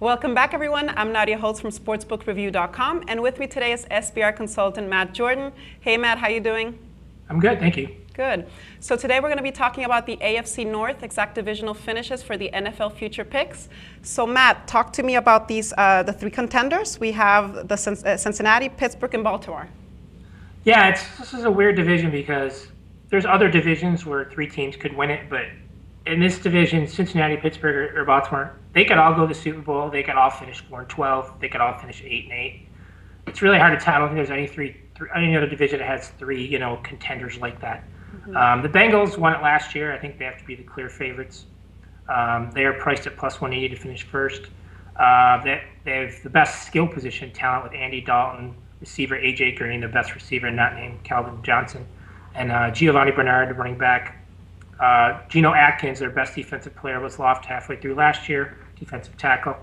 Welcome back, everyone. I'm Nadia Holtz from sportsbookreview.com, and with me today is SBR consultant Matt Jordan. Hey, Matt, how you doing? I'm good, thank you. Good. So today we're going to be talking about the AFC North exact divisional finishes for the NFL future picks. So Matt, talk to me about these the three contenders. We have the Cincinnati, Pittsburgh, and Baltimore. Yeah, this is a weird division because there's other divisions where three teams could win it, but in this division, Cincinnati, Pittsburgh, or Baltimore, they could all go to the Super Bowl. They could all finish 4-12. They could all finish 8-8. It's really hard to tell. I don't think there's any other division that has three, contenders like that. Mm-hmm. The Bengals won it last year. I think they have to be the clear favorites. They are priced at plus 180 to finish first. They have the best skill position talent with Andy Dalton, receiver A.J. Green, the best receiver not named Calvin Johnson, and Giovanni Bernard, the running back. Geno Atkins, their best defensive player, was lost halfway through last year, defensive tackle.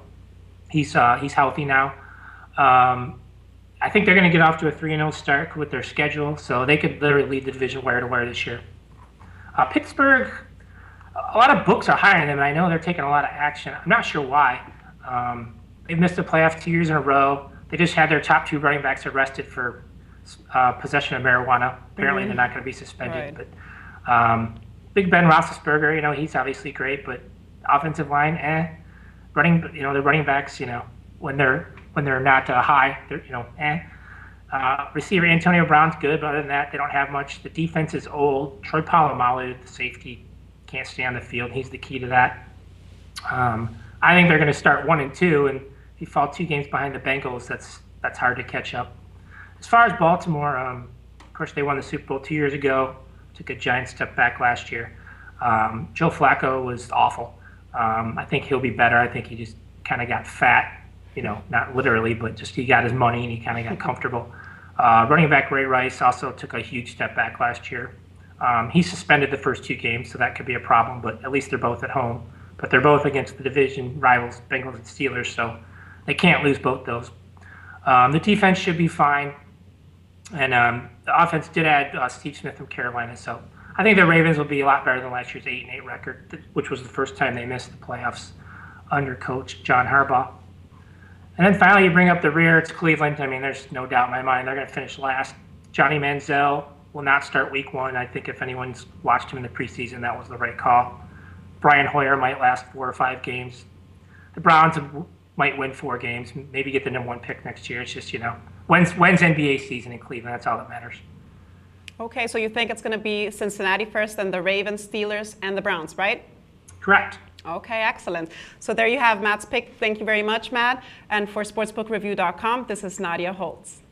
He's healthy now. I think they're going to get off to a 3-0 start with their schedule, so they could literally lead the division wire to wire this year. Pittsburgh, a lot of books are higher than them, and I know they're taking a lot of action. I'm not sure why. They've missed the playoffs 2 years in a row. They just had their top two running backs arrested for possession of marijuana. Apparently, they're not going to be suspended. Right. But Big Ben Roethlisberger, he's obviously great, but offensive line, running, the running backs, when they're not high, they're, receiver Antonio Brown's good, but other than that, they don't have much. The defense is old. Troy Polamalu, the safety, can't stay on the field. He's the key to that. I think they're going to start 1-2, and if you fall 2 games behind the Bengals, that's hard to catch up. As far as Baltimore, of course, they won the Super Bowl 2 years ago. Took a giant step back last year. Joe Flacco was awful. I think he'll be better. I think he just kind of got fat, not literally, but just he got his money and he kind of got comfortable. Running back Ray Rice also took a huge step back last year. He suspended the first 2 games, so that could be a problem, but at least they're both at home. But they're both against the division rivals, Bengals and Steelers, so they can't lose both those. The defense should be fine. And the offense did add Steve Smith from Carolina, so I think the Ravens will be a lot better than last year's 8-8 record, which was the first time they missed the playoffs under coach John Harbaugh. And then finally, you bring up the rear, it's Cleveland. I mean, there's no doubt in my mind they're going to finish last. Johnny Manziel will not start week 1. I think if anyone's watched him in the preseason, that was the right call. Brian Hoyer might last 4 or 5 games. The Browns might win 4 games, maybe get the #1 pick next year. It's just, when's NBA season in Cleveland? That's all that matters. Okay, so you think it's going to be Cincinnati first, then the Ravens, Steelers, and the Browns, right? Correct. Okay, excellent. So there you have Matt's pick. Thank you very much, Matt. And for sportsbookreview.com, this is Nadia Holtz.